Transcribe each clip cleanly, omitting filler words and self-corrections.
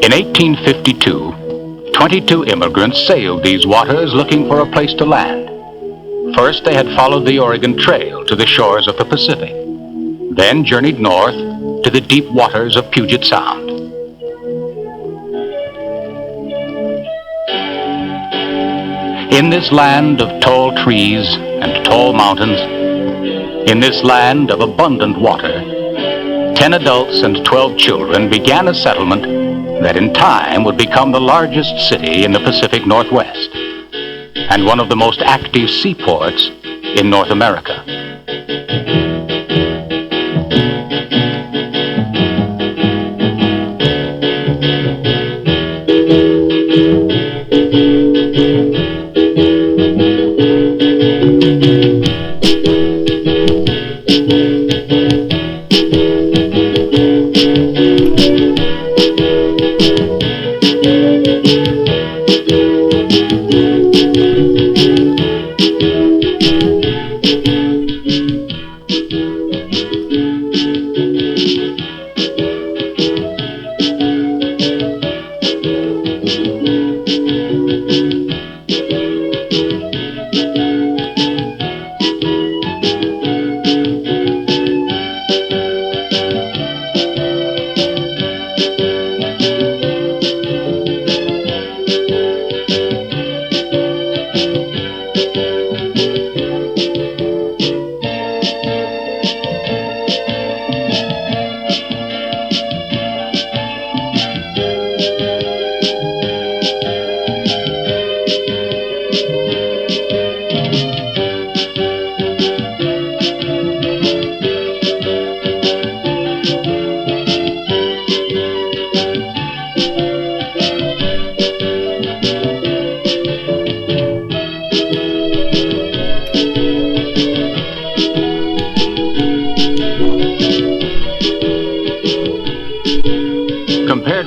In 1852, 22 immigrants sailed these waters looking for a place to land. First, they had followed the Oregon Trail to the shores of the Pacific, then journeyed north to the deep waters of Puget Sound. In this land of tall trees and tall mountains, in this land of abundant water, 10 adults and 12 children began a settlement that in time would become the largest city in the Pacific Northwest and one of the most active seaports in North America.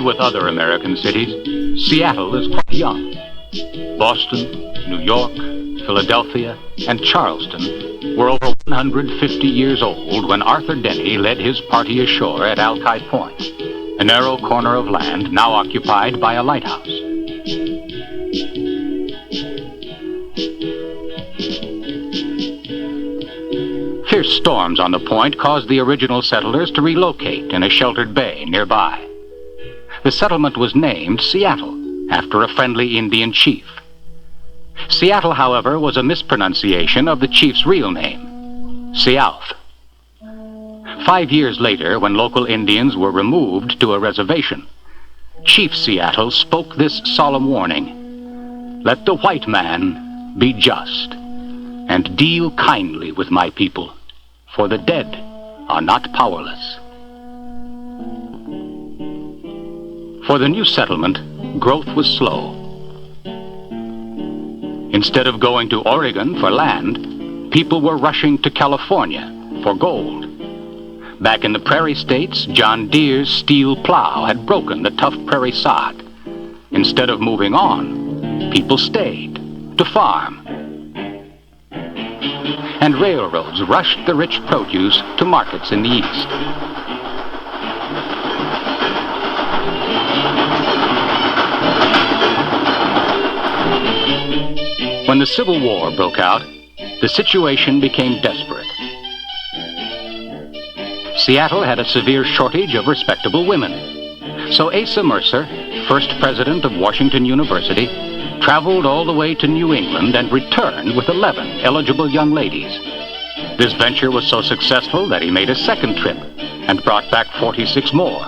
With other American cities, Seattle is quite young. Boston, New York, Philadelphia, and Charleston were over 150 years old when Arthur Denny led his party ashore at Alki Point, a narrow corner of land now occupied by a lighthouse. Fierce storms on the point caused the original settlers to relocate in a sheltered bay nearby. The settlement was named Seattle, after a friendly Indian chief. Seattle, however, was a mispronunciation of the chief's real name, Sealth. 5 years later, when local Indians were removed to a reservation, Chief Seattle spoke this solemn warning: "Let the white man be just, and deal kindly with my people, for the dead are not powerless." For the new settlement, growth was slow. Instead of going to Oregon for land, people were rushing to California for gold. Back in the prairie states, John Deere's steel plow had broken the tough prairie sod. Instead of moving on, people stayed to farm. And railroads rushed the rich produce to markets in the east. When the Civil War broke out, the situation became desperate. Seattle had a severe shortage of respectable women. So Asa Mercer, first president of Washington University, traveled all the way to New England and returned with 11 eligible young ladies. This venture was so successful that he made a second trip and brought back 46 more.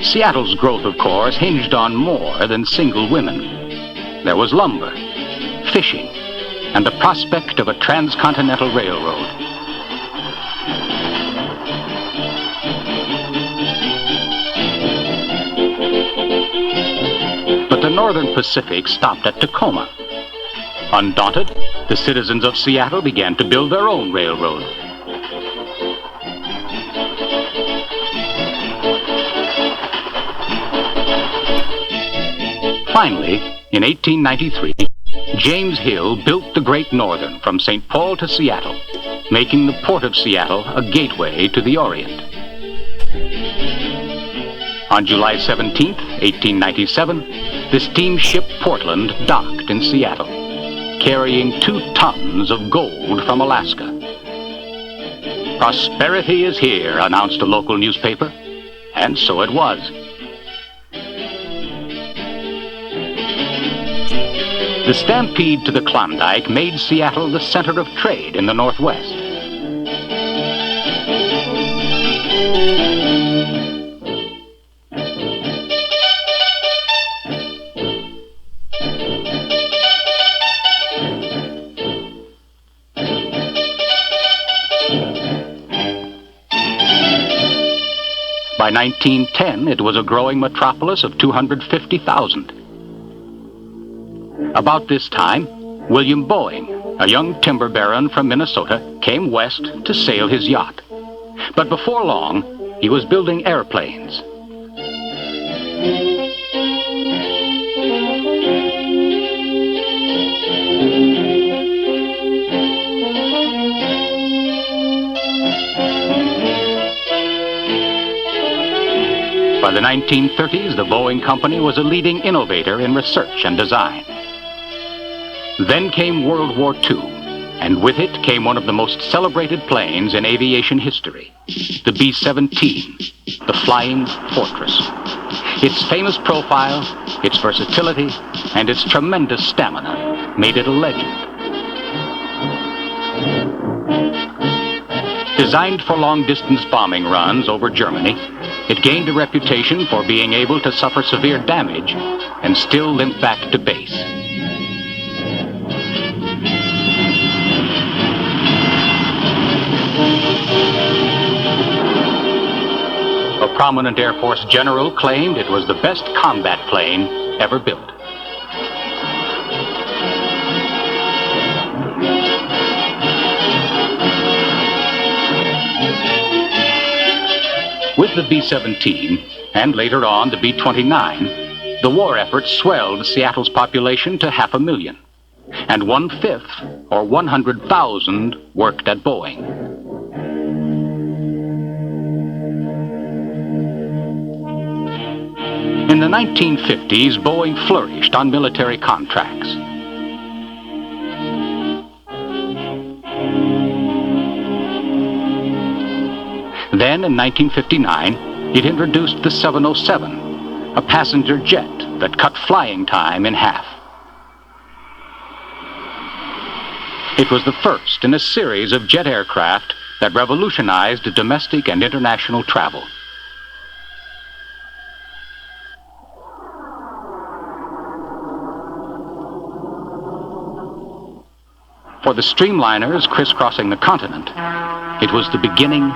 Seattle's growth, of course, hinged on more than single women. There was lumber, fishing, and the prospect of a transcontinental railroad. But the Northern Pacific stopped at Tacoma. Undaunted, the citizens of Seattle began to build their own railroad. Finally, in 1893, James Hill built the Great Northern from St. Paul to Seattle, making the port of Seattle a gateway to the Orient. On July 17, 1897, the steamship Portland docked in Seattle, carrying 2 tons of gold from Alaska. "Prosperity is here," announced a local newspaper, and so it was. The stampede to the Klondike made Seattle the center of trade in the Northwest. By 1910, it was a growing metropolis of 250,000. About this time, William Boeing, a young timber baron from Minnesota, came west to sail his yacht. But before long, he was building airplanes. By the 1930s, the Boeing company was a leading innovator in research and design. Then came World War II, and with it came one of the most celebrated planes in aviation history, the B-17, the Flying Fortress. Its famous profile, its versatility, and its tremendous stamina made it a legend. Designed for long-distance bombing runs over Germany, it gained a reputation for being able to suffer severe damage and still limp back to base. A prominent Air Force general claimed it was the best combat plane ever built. With the B-17, and later on the B-29, the war effort swelled Seattle's population to 500,000, and 1/5, or 100,000, worked at Boeing. In the 1950s, Boeing flourished on military contracts. Then, in 1959, it introduced the 707, a passenger jet that cut flying time in half. It was the first in a series of jet aircraft that revolutionized domestic and international travel. For the streamliners crisscrossing the continent, it was the beginning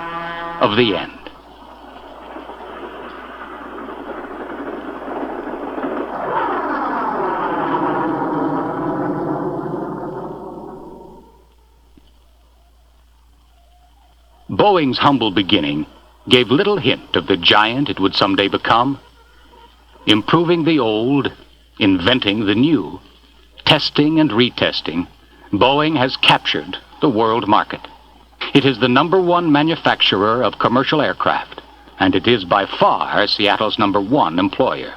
of the end. Boeing's humble beginning gave little hint of the giant it would someday become. Improving the old, inventing the new, testing and retesting, Boeing has captured the world market. It is the #1 manufacturer of commercial aircraft, and it is by far Seattle's #1 employer.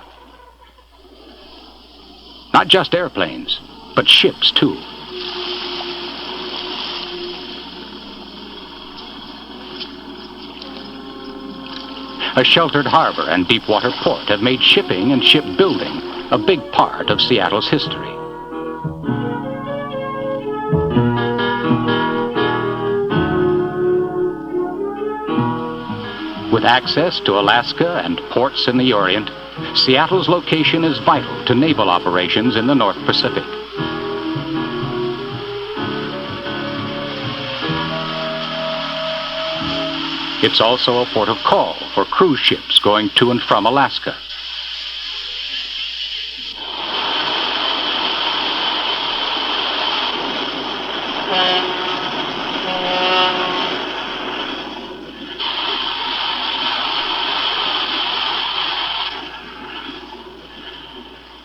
Not just airplanes, but ships too. A sheltered harbor and deep water port have made shipping and shipbuilding a big part of Seattle's history. With access to Alaska and ports in the Orient, Seattle's location is vital to naval operations in the North Pacific. It's also a port of call for cruise ships going to and from Alaska.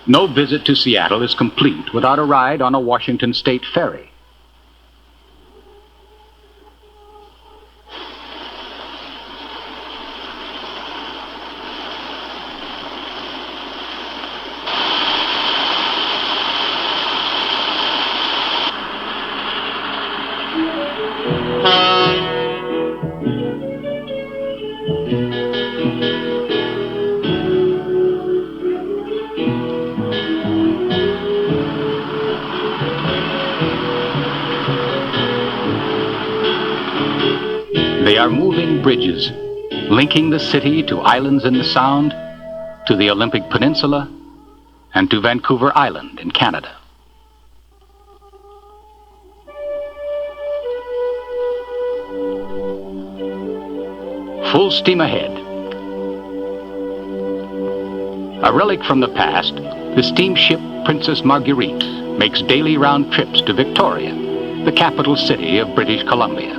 No visit to Seattle is complete without a ride on a Washington State ferry. They are moving bridges, linking the city to islands in the Sound, to the Olympic Peninsula, and to Vancouver Island in Canada. Full steam ahead. A relic from the past, the steamship Princess Marguerite makes daily round trips to Victoria, the capital city of British Columbia.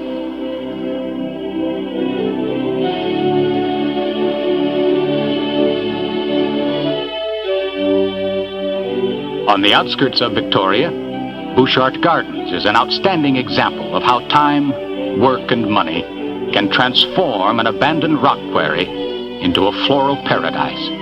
On the outskirts of Victoria, Bouchard Gardens is an outstanding example of how time, work, and money can transform an abandoned rock quarry into a floral paradise.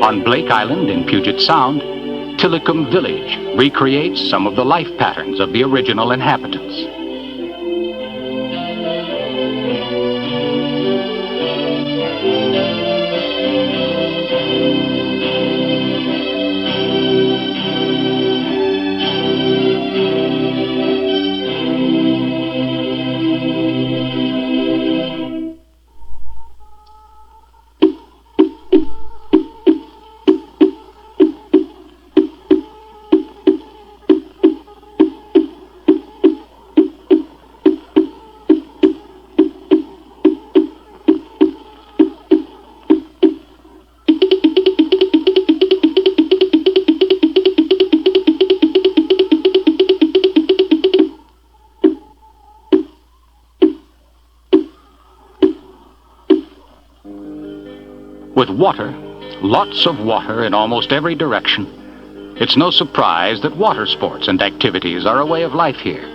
On Blake Island in Puget Sound, Tillicum Village recreates some of the life patterns of the original inhabitants. With water, lots of water in almost every direction, it's no surprise that water sports and activities are a way of life here.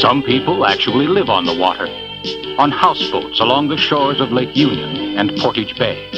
Some people actually live on the water, on houseboats along the shores of Lake Union and Portage Bay.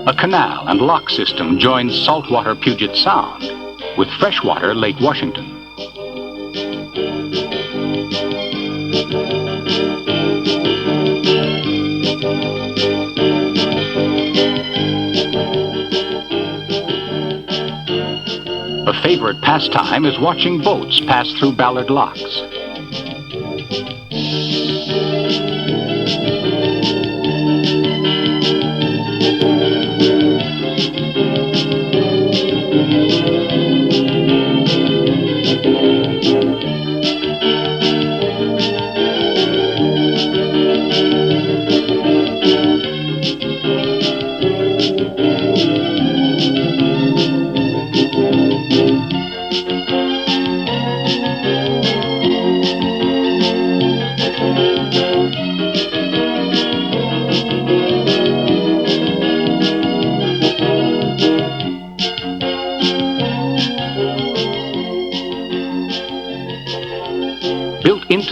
A canal and lock system joins saltwater Puget Sound with freshwater Lake Washington. A favorite pastime is watching boats pass through Ballard Locks.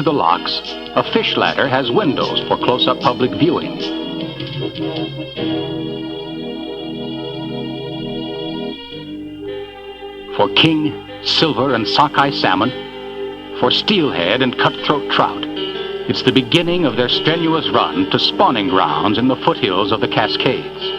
to the locks, a fish ladder has windows for close-up public viewing. For king, silver, and sockeye salmon, for steelhead and cutthroat trout, it's the beginning of their strenuous run to spawning grounds in the foothills of the Cascades.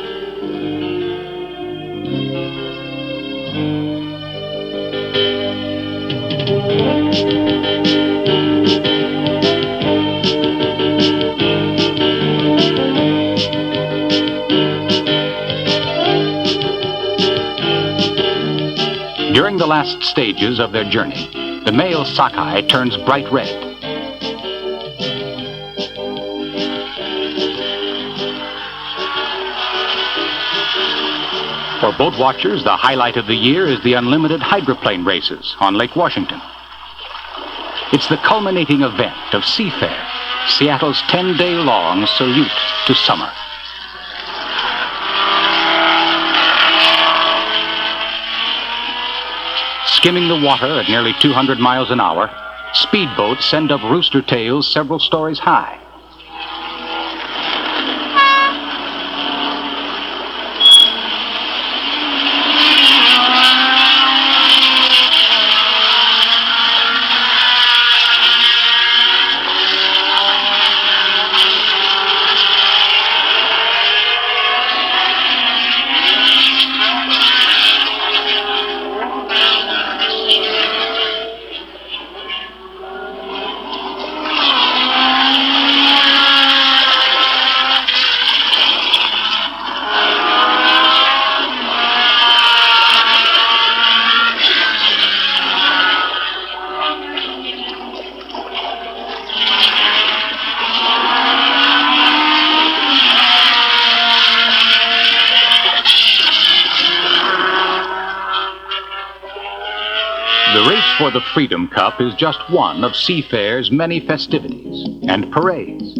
During the last stages of their journey, the male sockeye turns bright red. For boat watchers, the highlight of the year is the unlimited hydroplane races on Lake Washington. It's the culminating event of Seafair, Seattle's 10-day-long salute to summer. Skimming the water at nearly 200 miles an hour, speedboats send up rooster tails several stories high. The race for the Freedom Cup is just one of Seafair's many festivities and parades.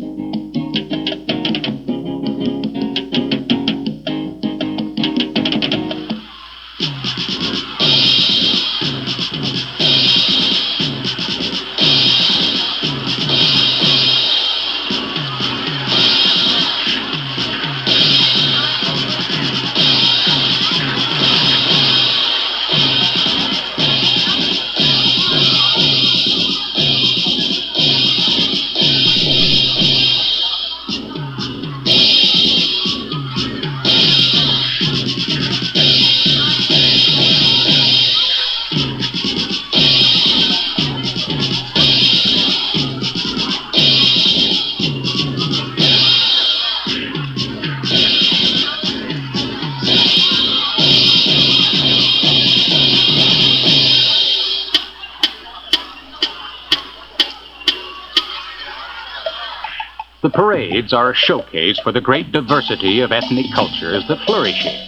The parades are a showcase for the great diversity of ethnic cultures that flourish here.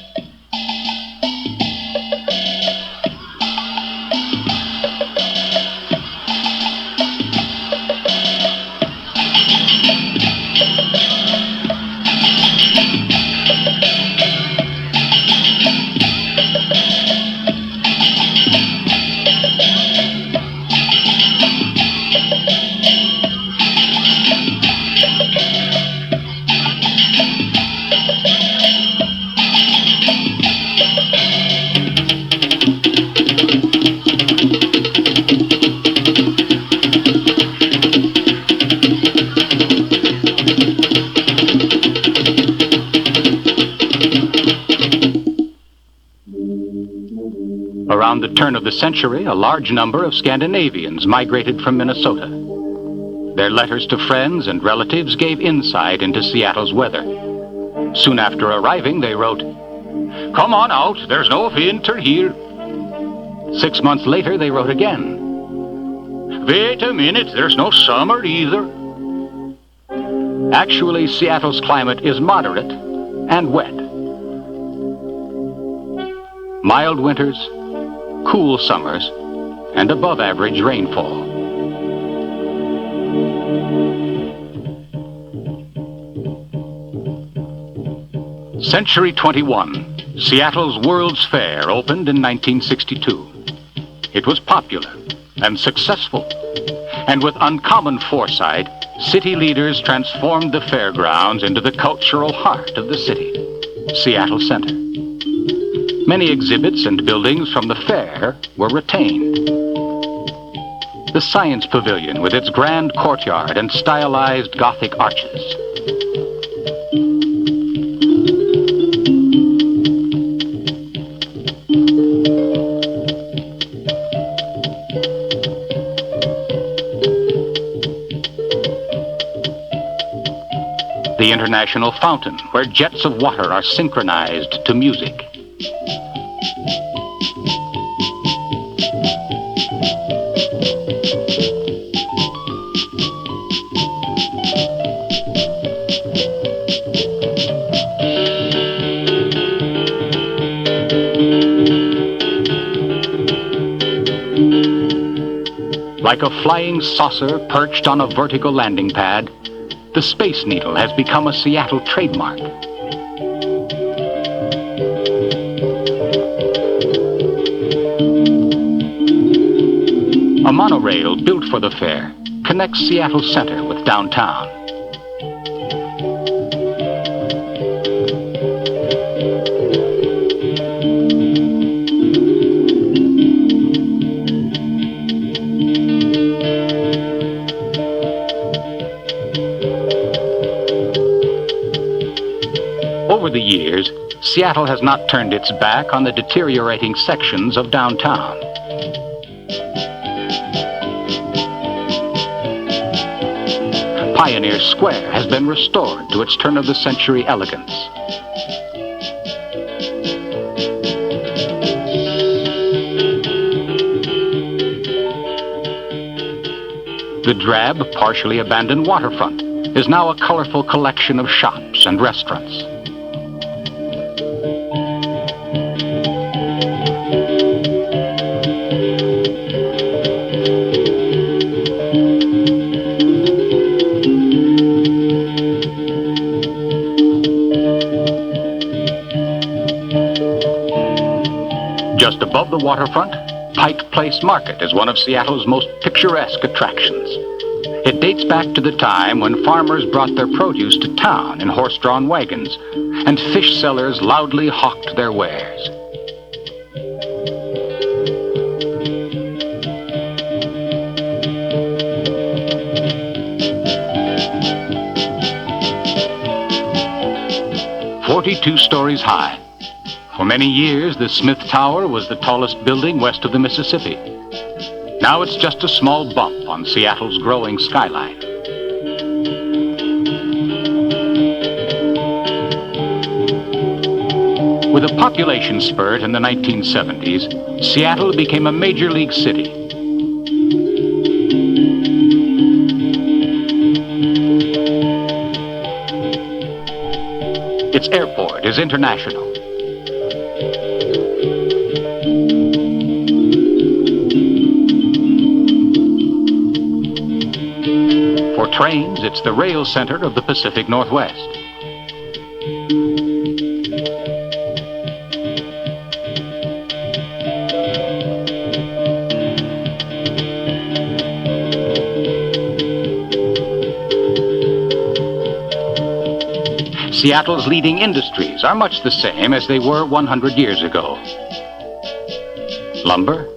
Around the turn of the century, a large number of Scandinavians migrated from Minnesota. Their letters to friends and relatives gave insight into Seattle's weather. Soon after arriving, they wrote, "Come on out, there's no winter here." 6 months later, they wrote again, "Wait a minute, there's no summer either." Actually, Seattle's climate is moderate and wet. Mild winters, cool summers, and above-average rainfall. Century 21, Seattle's World's Fair, opened in 1962. It was popular and successful. And with uncommon foresight, city leaders transformed the fairgrounds into the cultural heart of the city, Seattle Center. Many exhibits and buildings from the fair were retained. The Science Pavilion with its grand courtyard and stylized Gothic arches. The International Fountain, where jets of water are synchronized to music. Like a flying saucer perched on a vertical landing pad, the Space Needle has become a Seattle trademark. A monorail built for the fair connects Seattle Center with downtown. Over the years, Seattle has not turned its back on the deteriorating sections of downtown. Pioneer Square has been restored to its turn-of-the-century elegance. The drab, partially abandoned waterfront is now a colorful collection of shops and restaurants. Just above the waterfront, Pike Place Market is one of Seattle's most picturesque attractions. It dates back to the time when farmers brought their produce to town in horse-drawn wagons, and fish sellers loudly hawked their wares. "42 stories high. For many years, the Smith Tower was the tallest building west of the Mississippi. Now it's just a small bump on Seattle's growing skyline. With a population spurt in the 1970s, Seattle became a major league city. Its airport is international. For trains, it's the rail center of the Pacific Northwest. Seattle's leading industries are much the same as they were 100 years ago. Lumber,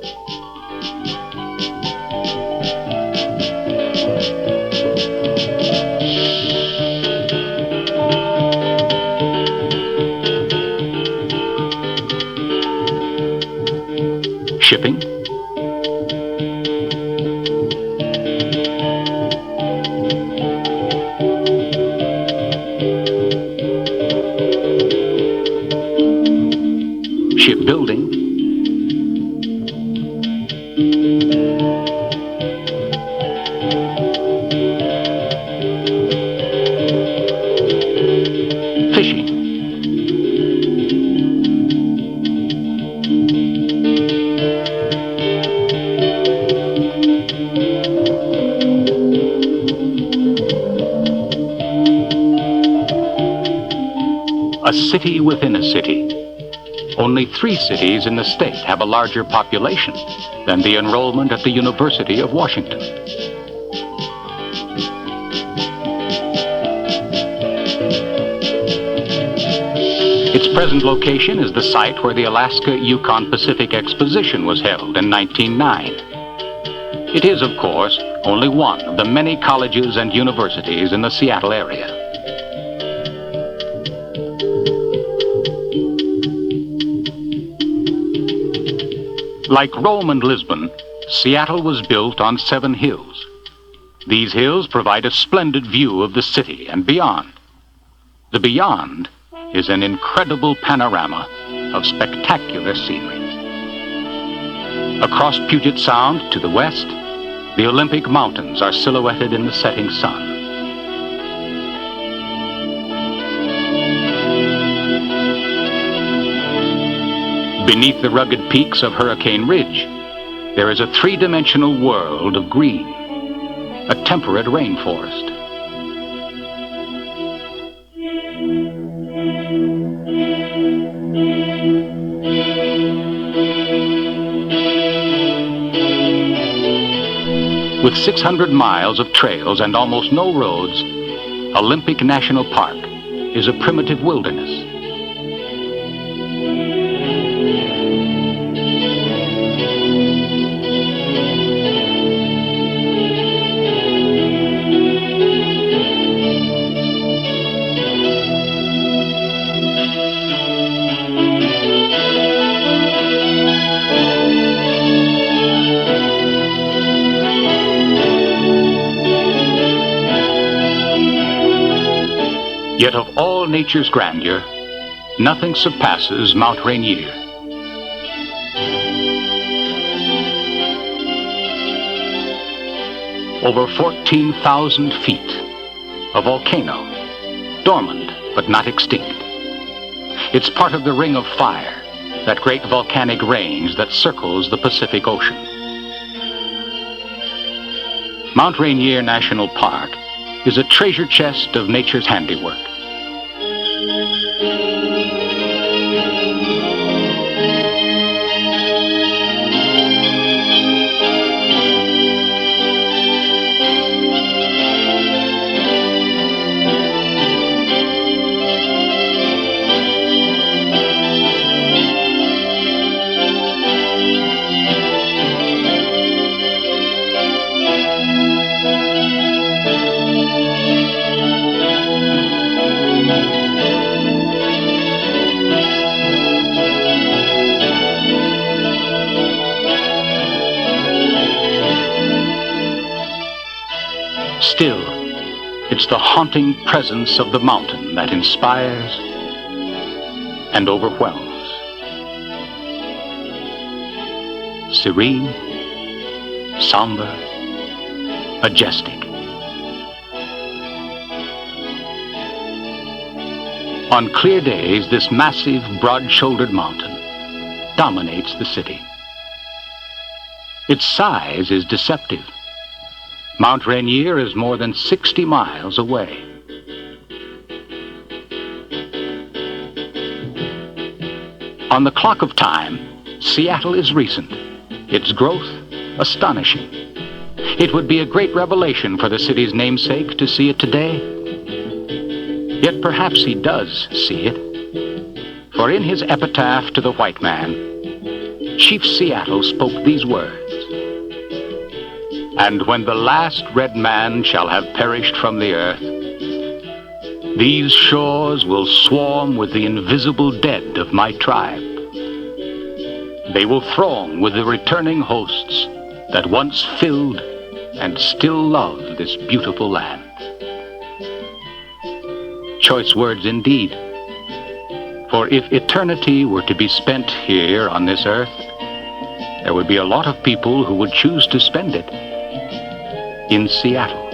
shipping, shipbuilding, fishing, a city within a city. Only 3 cities in the state have a larger population than the enrollment at the University of Washington. present location is the site where the Alaska-Yukon Pacific Exposition was held in 1909. It is, of course, only one of the many colleges and universities in the Seattle area. Like Rome and Lisbon, Seattle was built on 7 hills. These hills provide a splendid view of the city and beyond. The beyond is an incredible panorama of spectacular scenery. Across Puget Sound to the west, the Olympic Mountains are silhouetted in the setting sun. Beneath the rugged peaks of Hurricane Ridge, there is a 3-dimensional world of green, a temperate rainforest. With 600 miles of trails and almost no roads, Olympic National Park is a primitive wilderness. Yet of all nature's grandeur, nothing surpasses Mount Rainier. Over 14,000 feet, a volcano, dormant but not extinct. It's part of the Ring of Fire, that great volcanic range that circles the Pacific Ocean. Mount Rainier National Park is a treasure chest of nature's handiwork. Still, it's the haunting presence of the mountain that inspires and overwhelms. Serene, somber, majestic. On clear days, this massive, broad-shouldered mountain dominates the city. Its size is deceptive. Mount Rainier is more than 60 miles away. On the clock of time, Seattle is recent, its growth astonishing. It would be a great revelation for the city's namesake to see it today. Yet perhaps he does see it. For in his epitaph to the white man, Chief Seattle spoke these words: "And when the last red man shall have perished from the earth, these shores will swarm with the invisible dead of my tribe. They will throng with the returning hosts that once filled and still love this beautiful land." Choice words indeed. For if eternity were to be spent here on this earth, there would be a lot of people who would choose to spend it in Seattle.